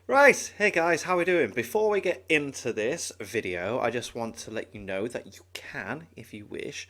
Right, hey guys, how we doing? Before we get into this video, I just want to let you know that you can, if you wish,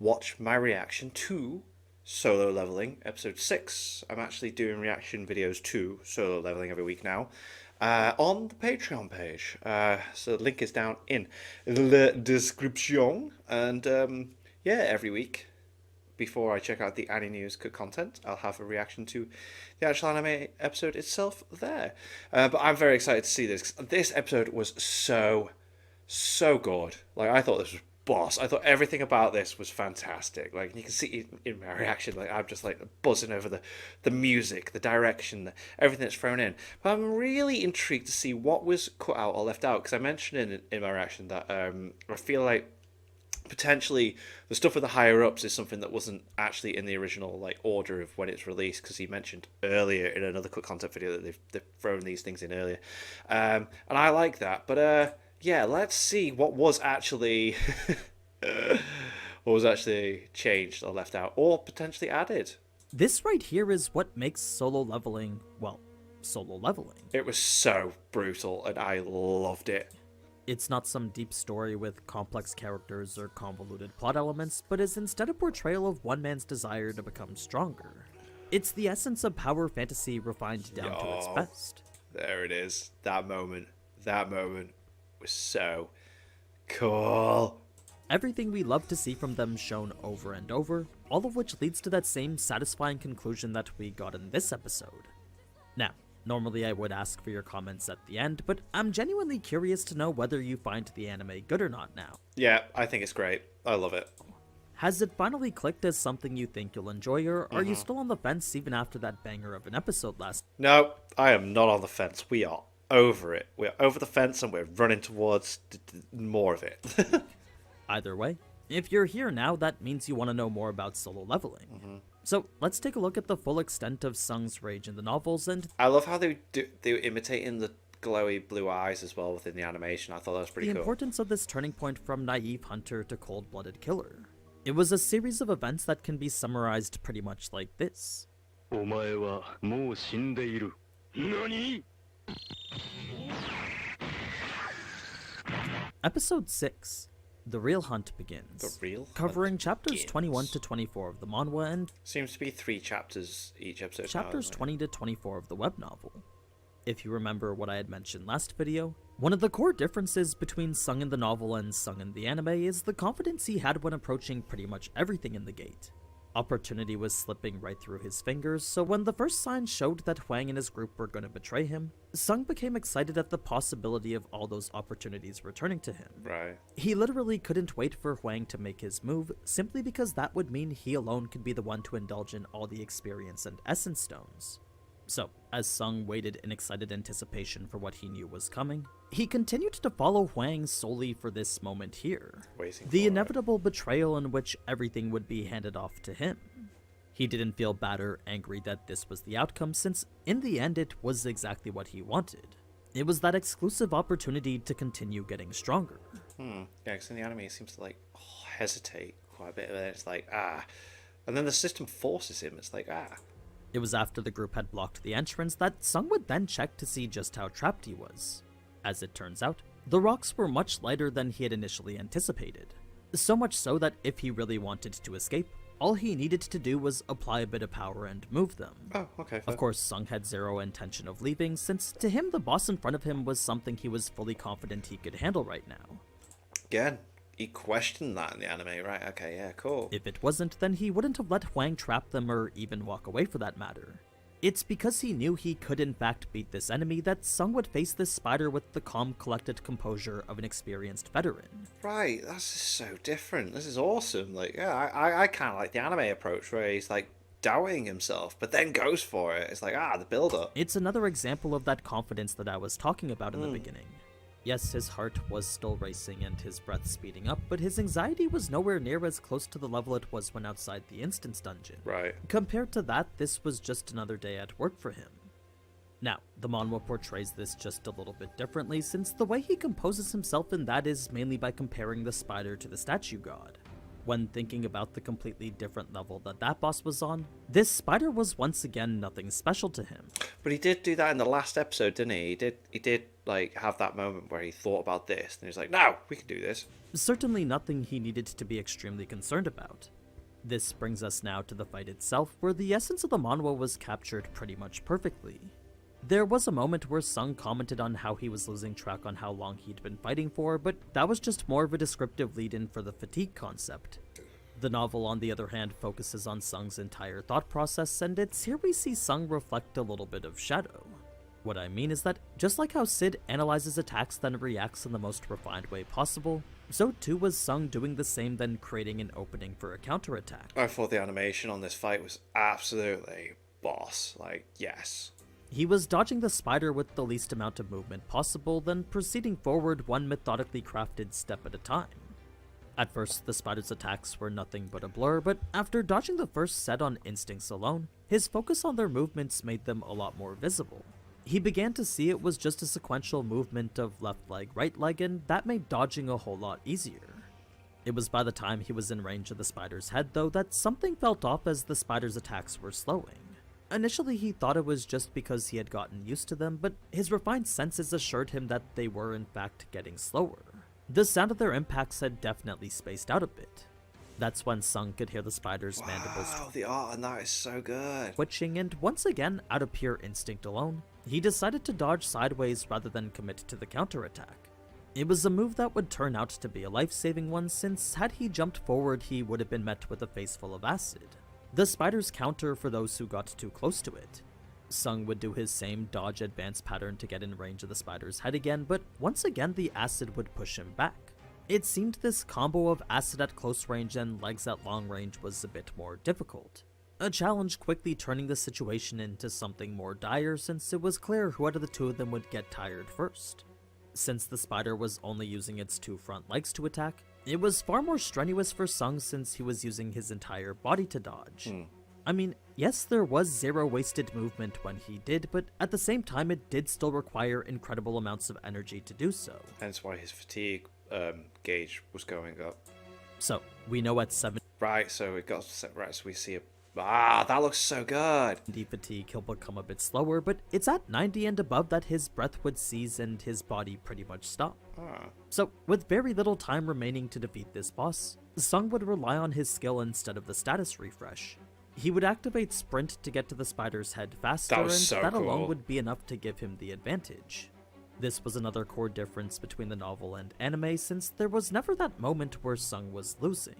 watch my reaction to Solo Leveling Episode 6. I'm actually doing reaction videos to Solo Leveling every week now on the Patreon page. So the link is down in the description. And yeah, every week before I check out the Annie News content, I'll have a reaction to the actual anime episode itself there. But I'm very excited to see this. This episode was so good. Like, I thought this was boss. I thought everything about this was fantastic. Like, you can see in my reaction, like, I'm just like buzzing over the music, the direction, everything that's thrown in. But I'm really intrigued to see what was cut out or left out, because I mentioned in my reaction that I feel like potentially the stuff with the higher ups is something that wasn't actually in the original like order of when it's released, because he mentioned earlier in another quick content video that they've thrown these things in earlier, and I like that. But yeah, let's see what was actually what was actually changed or left out or potentially added. This right here is what makes Solo Leveling, well, Solo Leveling. It was so brutal and I loved it. It's not some deep story with complex characters or convoluted plot elements, but is instead a portrayal of one man's desire to become stronger. It's the essence of power fantasy refined down to its best. There it is. That moment was so cool. Everything we love to see from them shown over and over, all of which leads to that same satisfying conclusion that we got in this episode. Now, normally I would ask for your comments at the end, but I'm genuinely curious to know whether you find the anime good or not now. Yeah, I think it's great. I love it. Has it finally clicked as something you think you'll enjoy, or are you still on the fence even after that banger of an episode last? No, I am not on the fence. We are over it. We're over the fence and we're running towards more of it. Either way, if you're here now, that means you want to know more about Solo Leveling. So let's take a look at the full extent of Sung's rage in the novels, and I love how they were imitating the glowy blue eyes as well within the animation. I thought that was pretty the cool. importance of this turning point from naive hunter to cold-blooded killer. It was a series of events that can be summarized pretty much like this. お前はもう死んでいる。何? Episode 6. The Real Hunt begins. The Real covering Hunt chapters begins. 21 to 24 of the manhwa and Seems to be 3 chapters each episode. chapters now, 20 to 24 of the web novel. If you remember what I had mentioned last video, one of the core differences between Sung in the novel and Sung in the anime is the confidence he had when approaching pretty much everything in the gate. Opportunity was slipping right through his fingers, so when the first signs showed that Hwang and his group were going to betray him, Sung became excited at the possibility of all those opportunities returning to him. Right. He literally couldn't wait for Hwang to make his move, simply because that would mean he alone could be the one to indulge in all the experience and essence stones. So, as Sung waited in excited anticipation for what he knew was coming, he continued to follow Hwang solely for this moment here. Waiting The for inevitable betrayal in which everything would be handed off to him. He didn't feel bad or angry that this was the outcome, since in the end it was exactly what he wanted. It was that exclusive opportunity to continue getting stronger. Yeah, because in the anime he seems to like hesitate quite a bit, and then it's like, and then the system forces him. It's like, It was after the group had blocked the entrance that Sung would then check to see just how trapped he was. As it turns out, the rocks were much lighter than he had initially anticipated. So much so that if he really wanted to escape, all he needed to do was apply a bit of power and move them. oh, okay. Of course, Sung had zero intention of leaving, since to him the boss in front of him was something he was fully confident he could handle right now. Again, he questioned that in the anime, right? Okay, yeah, cool. If it wasn't, then he wouldn't have let Hwang trap them or even walk away for that matter. It's because he knew he could in fact beat this enemy that Sung would face this spider with the calm, collected composure of an experienced veteran. Right, that's just so different. This is awesome. Like, yeah, I kind of like the anime approach where he's like doubting himself, but then goes for it. It's like, the build up. It's another example of that confidence that I was talking about in the beginning. Yes, his heart was still racing and his breath speeding up, but his anxiety was nowhere near as close to the level it was when outside the instance dungeon. Right. Compared to that, this was just another day at work for him. Now, the manhwa portrays this just a little bit differently, since the way he composes himself in that is mainly by comparing the spider to the statue god. When thinking about the completely different level that boss was on, this spider was once again nothing special to him. But he did do that in the last episode, didn't he? He did like have that moment where he thought about this and he was like, "No, we can do this." Certainly nothing he needed to be extremely concerned about. This brings us now to the fight itself, where the essence of the manhwa was captured pretty much perfectly. There was a moment where Sung commented on how he was losing track on how long he'd been fighting for, but that was just more of a descriptive lead-in for the fatigue concept. The novel, on the other hand, focuses on Sung's entire thought process, and it's here we see Sung reflect a little bit of Shadow. What I mean is that, just like how Sid analyzes attacks then reacts in the most refined way possible, so too was Sung doing the same, then creating an opening for a counterattack. I thought the animation on this fight was absolutely boss. Like, yes. He was dodging the spider with the least amount of movement possible, then proceeding forward one methodically crafted step at a time. At first, the spider's attacks were nothing but a blur, but after dodging the first set on instincts alone, his focus on their movements made them a lot more visible. He began to see it was just a sequential movement of left leg, right leg, and that made dodging a whole lot easier. It was by the time he was in range of the spider's head, though, that something felt off as the spider's attacks were slowing. Initially, he thought it was just because he had gotten used to them, but his refined senses assured him that they were in fact getting slower. The sound of their impacts had definitely spaced out a bit. That's when Sung could hear the spider's mandibles Wow, the art on that is so good. twitching, and once again, out of pure instinct alone, he decided to dodge sideways rather than commit to the counterattack. It was a move that would turn out to be a life-saving one, since had he jumped forward, he would have been met with a face full of acid. The spider's counter for those who got too close to it. Sung would do his same dodge advance pattern to get in range of the spider's head again, but once again the acid would push him back. It seemed this combo of acid at close range and legs at long range was a bit more difficult. A challenge quickly turning the situation into something more dire, since it was clear who out of the two of them would get tired first. Since the spider was only using its two front legs to attack, it was far more strenuous for Sung since he was using his entire body to dodge. I mean, yes, there was zero wasted movement when he did, but at the same time it did still require incredible amounts of energy to do so. Hence why his fatigue gauge was going up. So, we know at 70 Right, so it got set right, so we see a... Ah, that looks so good! fatigue he'll become a bit slower, but it's at 90 and above that his breath would cease and his body pretty much stop. Ah. So, with very little time remaining to defeat this boss, Sung would rely on his skill instead of the status refresh. He would activate Sprint to get to the spider's head faster, That and was so that cool. alone would be enough to give him the advantage. This was another core difference between the novel and anime, since there was never that moment where Sung was losing.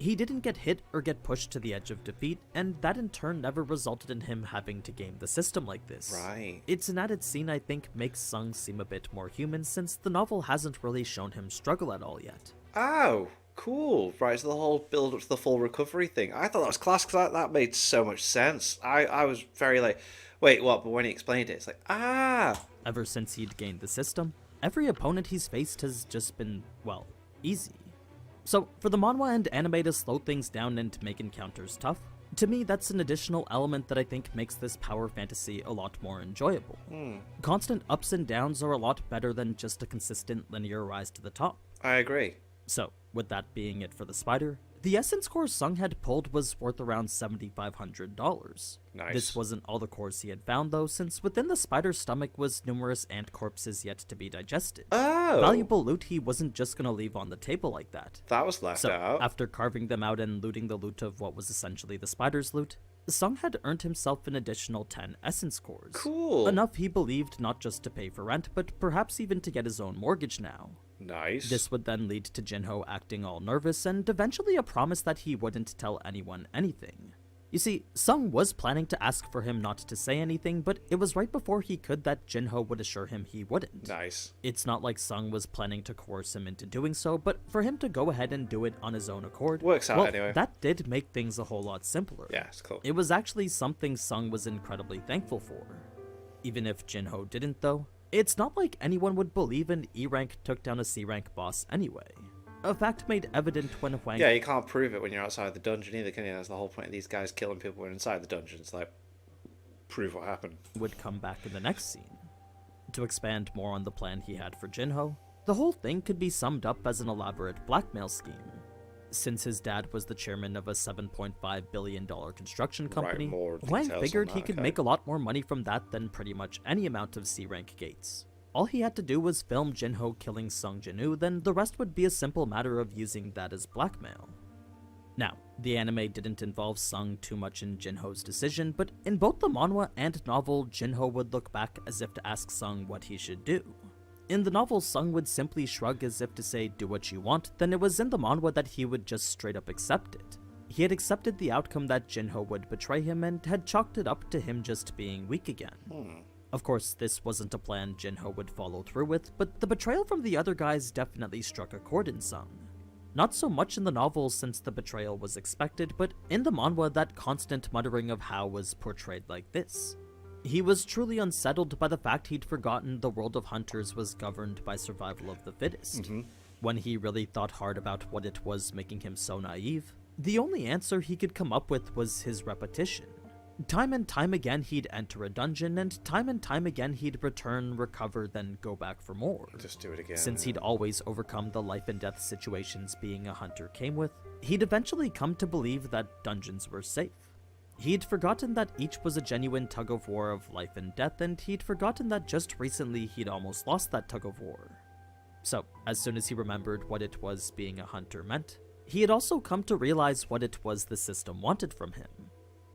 He didn't get hit or get pushed to the edge of defeat, and that in turn never resulted in him having to game the system like this. Right. It's an added scene I think makes Sung seem a bit more human, since the novel hasn't really shown him struggle at all yet. Oh, cool. Right, so the whole build up to the full recovery thing. I thought that was class because that made so much sense. I was very like, wait, what? But when he explained it, it's like, ah! Ever since he'd gained the system, every opponent he's faced has just been, well, easy. So, for the manhwa and anime to slow things down and make encounters tough, to me that's an additional element that I think makes this power fantasy a lot more enjoyable. Constant ups and downs are a lot better than just a consistent linear rise to the top. I agree. So, with that being it for the spider, the essence core Sung had pulled was worth around $7,500. Nice. This wasn't all the cores he had found though, since within the spider's stomach was numerous ant corpses yet to be digested. Oh! Valuable loot he wasn't just gonna leave on the table like that. That was left So, out. after carving them out and looting the loot of what was essentially the spider's loot, Sung had earned himself an additional 10 essence cores. Cool. Enough he believed not just to pay for rent, but perhaps even to get his own mortgage now. Nice. This would then lead to Jinho acting all nervous and eventually a promise that he wouldn't tell anyone anything. You see, Sung was planning to ask for him not to say anything, but it was right before he could that Jinho would assure him he wouldn't. Nice. It's not like Sung was planning to coerce him into doing so, but for him to go ahead and do it on his own accord, Works out well, anyway. that did make things a whole lot simpler. Yeah, it's cool. It was actually something Sung was incredibly thankful for. Even if Jinho didn't though, it's not like anyone would believe an E-rank took down a C-rank boss anyway. A fact made evident when Huang Yeah, you can't prove it when you're outside the dungeon either, can you? That's the whole point of these guys killing people when inside the dungeon. It's like, prove what happened. would come back in the next scene. To expand more on the plan he had for Jinho, the whole thing could be summed up as an elaborate blackmail scheme. Since his dad was the chairman of a $7.5 billion construction company, more Huang details figured on he that, could okay. make a lot more money from that than pretty much any amount of C-rank gates. All he had to do was film Jinho killing Sung Jinwoo, then the rest would be a simple matter of using that as blackmail. Now, the anime didn't involve Sung too much in Jinho's decision, but in both the manhwa and novel, Jinho would look back as if to ask Sung what he should do. In the novel, Sung would simply shrug as if to say, do what you want, then it was in the manhwa that he would just straight up accept it. He had accepted the outcome that Jinho would betray him and had chalked it up to him just being weak again. Of course, this wasn't a plan Jinho would follow through with, but the betrayal from the other guys definitely struck a chord in Sung. Not so much in the novel since the betrayal was expected, but in the manhwa that constant muttering of Hao was portrayed like this. He was truly unsettled by the fact he'd forgotten the world of hunters was governed by survival of the fittest. When he really thought hard about what it was making him so naive, the only answer he could come up with was his repetition. Time and time again he'd enter a dungeon, and time again he'd return, recover, then go back for more. Just do it again. Since he'd always overcome the life and death situations being a hunter came with, he'd eventually come to believe that dungeons were safe. He'd forgotten that each was a genuine tug-of-war of life and death, and he'd forgotten that just recently he'd almost lost that tug-of-war. So, as soon as he remembered what it was being a hunter meant, he had also come to realize what it was the system wanted from him.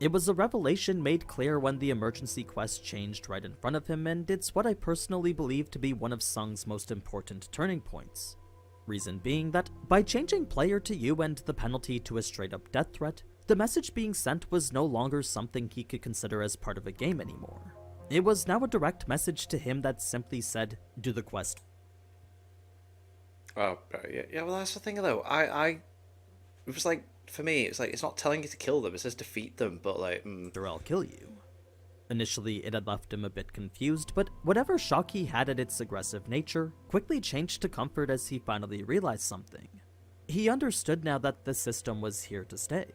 It was a revelation made clear when the emergency quest changed right in front of him, and it's what I personally believe to be one of Sung's most important turning points. Reason being that, by changing player to you and the penalty to a straight-up death threat, the message being sent was no longer something he could consider as part of a game anymore. It was now a direct message to him that simply said, do the quest. Oh, yeah. Well, that's the thing though. It was like, for me, it's like, it's not telling you to kill them, it says defeat them, but like, Or I'll kill you. Initially, it had left him a bit confused, but whatever shock he had at its aggressive nature quickly changed to comfort as he finally realized something. He understood now that the system was here to stay.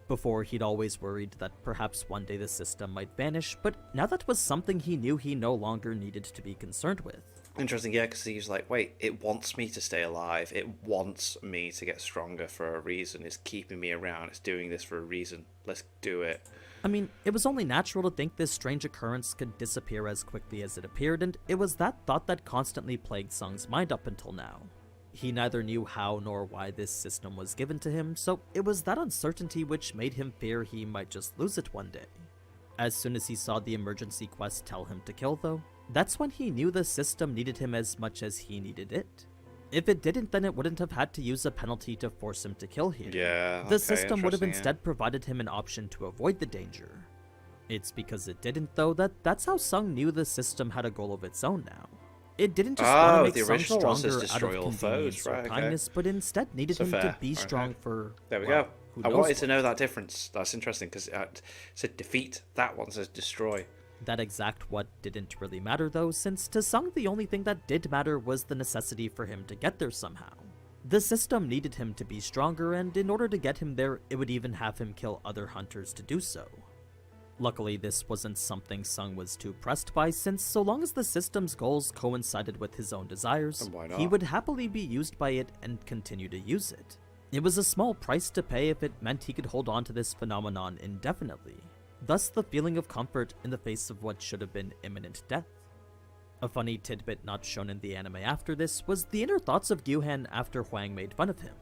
Before, he'd always worried that perhaps one day the system might vanish, but now that was something he knew he no longer needed to be concerned with. Interesting, yeah, because he's like, wait, it wants me to stay alive. It wants me to get stronger for a reason. It's keeping me around. It's doing this for a reason. Let's do it. I mean, it was only natural to think this strange occurrence could disappear as quickly as it appeared, and it was that thought that constantly plagued Sung's mind up until now. He neither knew how nor why this system was given to him, so it was that uncertainty which made him fear he might just lose it one day. As soon as he saw the emergency quest tell him to kill, though, that's when he knew the system needed him as much as he needed it. If it didn't, then it wouldn't have had to use a penalty to force him to kill here. Yeah, The okay, system would have interesting, instead provided him an option to avoid the danger. It's because it didn't, though, that's how Sung knew the system had a goal of its own now. It didn't just want to make the Sung original one says stronger out destroy of all convenience foes, or right, okay. kindness, but instead needed So him fair, to be okay. strong for, There we well, go. who I knows wanted to what. know that difference. That's interesting, because it said defeat. That one says destroy. That exact what didn't really matter, though, since to Sung the only thing that did matter was the necessity for him to get there somehow. The system needed him to be stronger, and in order to get him there, it would even have him kill other hunters to do so. Luckily, this wasn't something Sung was too pressed by, since so long as the system's goals coincided with his own desires, And why he not? would happily be used by it and continue to use it. It was a small price to pay if it meant he could hold on to this phenomenon indefinitely, thus the feeling of comfort in the face of what should have been imminent death. A funny tidbit not shown in the anime after this was the inner thoughts of Gyuhan after Huang made fun of him.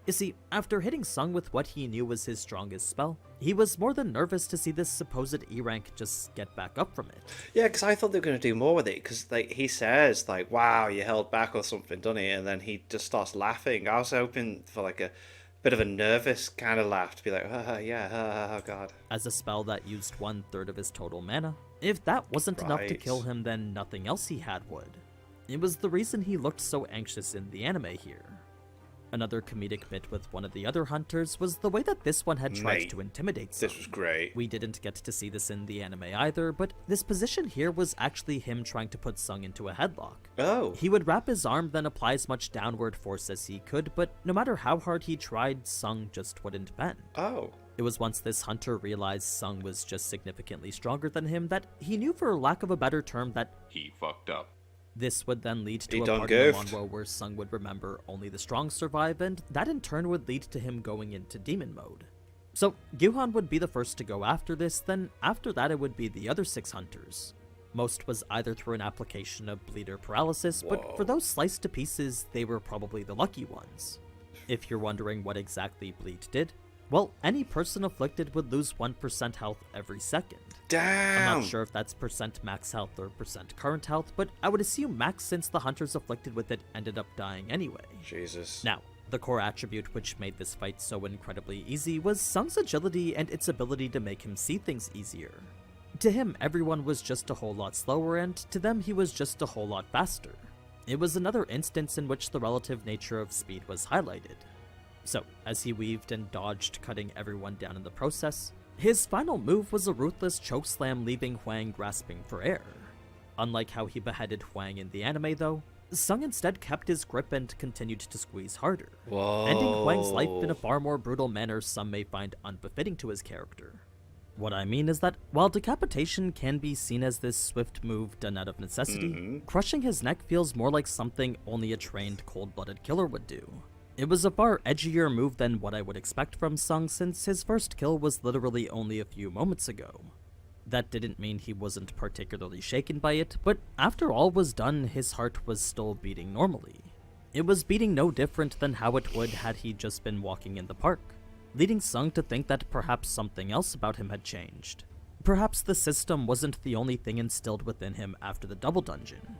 You see, after hitting Sung with what he knew was his strongest spell, he was more than nervous to see this supposed E-rank just get back up from it. Yeah, because I thought they were going to do more with it, because like, he says, like, wow, you held back or something, doesn't he? And then he just starts laughing. I was hoping for like a bit of a nervous kind of laugh to be like, yeah, oh god. As a spell that used 1/3 of his total mana, if that wasn't enough to Right. kill him, then nothing else he had would. It was the reason he looked so anxious in the anime here. Another comedic bit with one of the other hunters was the way that this one had tried Mate, to intimidate Sung. This was great. We didn't get to see this in the anime either, but this position here was actually him trying to put Sung into a headlock. Oh. He would wrap his arm, then apply as much downward force as he could, but no matter how hard he tried, Sung just wouldn't bend. Oh. It was once this hunter realized Sung was just significantly stronger than him that he knew, for lack of a better term, that He fucked up. This would then lead He to a done part in the goofed. manhwa where Sung would remember only the strong survive, and that in turn would lead to him going into demon mode. So Gyuhan would be the first to go after this, then after that it would be the other 6 hunters. Most was either through an application of bleed or paralysis, but for those sliced to pieces, they were probably the lucky ones. If you're wondering what exactly bleed did, well, any person afflicted would lose 1% health every second. Damn! I'm not sure if that's percent max health or percent current health, but I would assume max since the hunters afflicted with it ended up dying anyway. Jesus. Now, the core attribute which made this fight so incredibly easy was Sung's agility and its ability to make him see things easier. To him, everyone was just a whole lot slower, and to them he was just a whole lot faster. It was another instance in which the relative nature of speed was highlighted. So, as he weaved and dodged, cutting everyone down in the process, his final move was a ruthless chokeslam, leaving Hwang grasping for air. Unlike how he beheaded Hwang in the anime though, Sung instead kept his grip and continued to squeeze harder, Whoa. ending Hwang's life in a far more brutal manner some may find unbefitting to his character. What I mean is that, while decapitation can be seen as this swift move done out of necessity, crushing his neck feels more like something only a trained, cold-blooded killer would do. It was a far edgier move than what I would expect from Sung, since his first kill was literally only a few moments ago. That didn't mean he wasn't particularly shaken by it, but after all was done, his heart was still beating normally. It was beating no different than how it would had he just been walking in the park, leading Sung to think that perhaps something else about him had changed. Perhaps the system wasn't the only thing instilled within him after the double dungeon.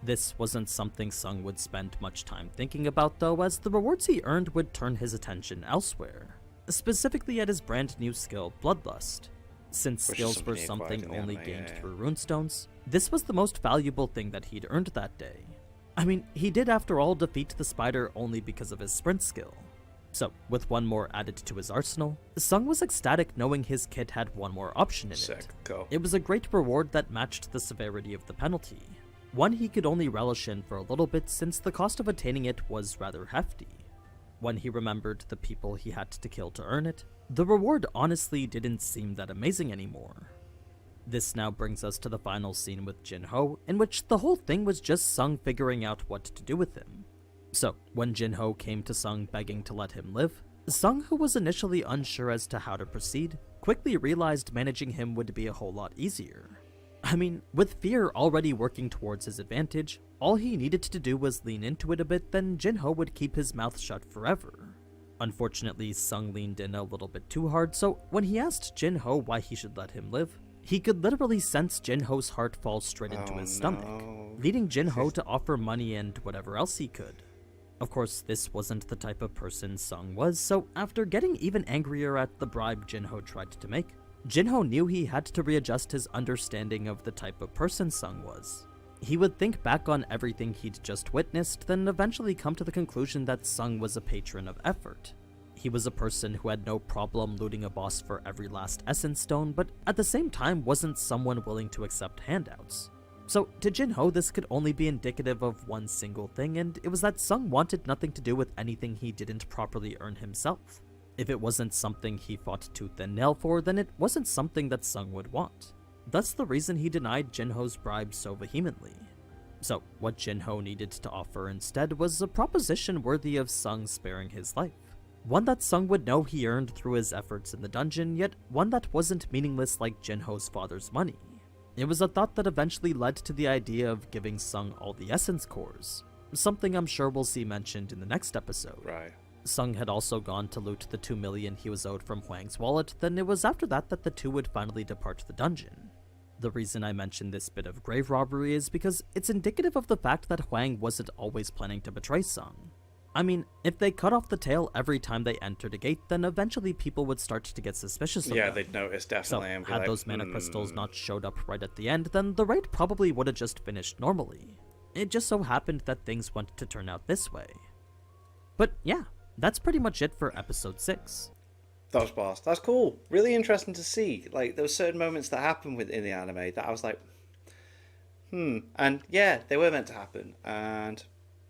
This wasn't something Sung would spend much time thinking about though, as the rewards he earned would turn his attention elsewhere, specifically at his brand new skill, Bloodlust. Since Which is skills were something he acquired something in the only anime, gained yeah. through runestones, this was the most valuable thing that he'd earned that day. I mean, he did after all defeat the spider only because of his sprint skill. So, with one more added to his arsenal, Sung was ecstatic knowing his kit had one more option in Sick. it. Go. It was a great reward that matched the severity of the penalty, one he could only relish in for a little bit since the cost of attaining it was rather hefty. When he remembered the people he had to kill to earn it, the reward honestly didn't seem that amazing anymore. This now brings us to the final scene with Jin-Ho, in which the whole thing was just Sung figuring out what to do with him. So, when Jin-Ho came to Sung begging to let him live, Sung, who was initially unsure as to how to proceed, quickly realized managing him would be a whole lot easier. I mean, with fear already working towards his advantage, all he needed to do was lean into it a bit, then Jin-Ho would keep his mouth shut forever. Unfortunately, Sung leaned in a little bit too hard, so when he asked Jin-Ho why he should let him live, he could literally sense Jin-Ho's heart fall straight into his stomach, leading Jin-Ho to offer money and whatever else he could. Of course, this wasn't the type of person Sung was, so after getting even angrier at the bribe Jin-Ho tried to make, Jin-Ho knew he had to readjust his understanding of the type of person Sung was. He would think back on everything he'd just witnessed, then eventually come to the conclusion that Sung was a patron of effort. He was a person who had no problem looting a boss for every last essence stone, but at the same time wasn't someone willing to accept handouts. So, to Jin-Ho, this could only be indicative of one single thing, and it was that Sung wanted nothing to do with anything he didn't properly earn himself. If it wasn't something he fought tooth and nail for, then it wasn't something that Sung would want. That's the reason he denied Jin-Ho's bribe so vehemently. So, what Jin-Ho needed to offer instead was a proposition worthy of Sung sparing his life. One that Sung would know he earned through his efforts in the dungeon, yet one that wasn't meaningless like Jin-Ho's father's money. It was a thought that eventually led to the idea of giving Sung all the essence cores, something I'm sure we'll see mentioned in the next episode. Right. Sung had also gone to loot the 2 million he was owed from Hwang's wallet, then it was after that that the two would finally depart the dungeon. The reason I mention this bit of grave robbery is because it's indicative of the fact that Hwang wasn't always planning to betray Sung. I mean, if they cut off the tail every time they entered a gate, then eventually people would start to get suspicious of them. Yeah, they'd notice So, definitely. And be had like, those mana crystals not showed up right at the end, then the raid probably would have just finished normally. It just so happened that things went to turn out this way. But yeah, that's pretty much it for episode 6. That was boss. That's cool. Really interesting to see. Like, there were certain moments that happened within the anime that I was like, And yeah, they were meant to happen. And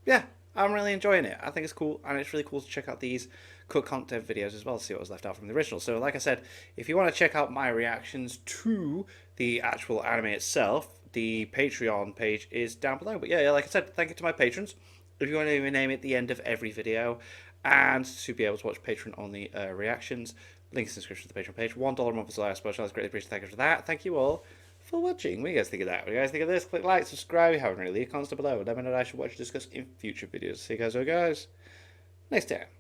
yeah, I'm really enjoying it. I think it's cool. And it's really cool to check out these cut content videos as well to see what was left out from the original. So like I said, if you want to check out my reactions to the actual anime itself, the Patreon page is down below. But yeah, like I said, thank you to my patrons. If you want to name at the end of every video, and to be able to watch Patreon-only reactions, link in the description to the Patreon page. $1 a month is the last special. I greatly appreciate it. Thank you for that. Thank you all for watching. What do you guys think of that? What do you guys think of this? Click like, subscribe, however, leave comments down below. Let me know what I should watch or discuss in future videos. See you guys next time.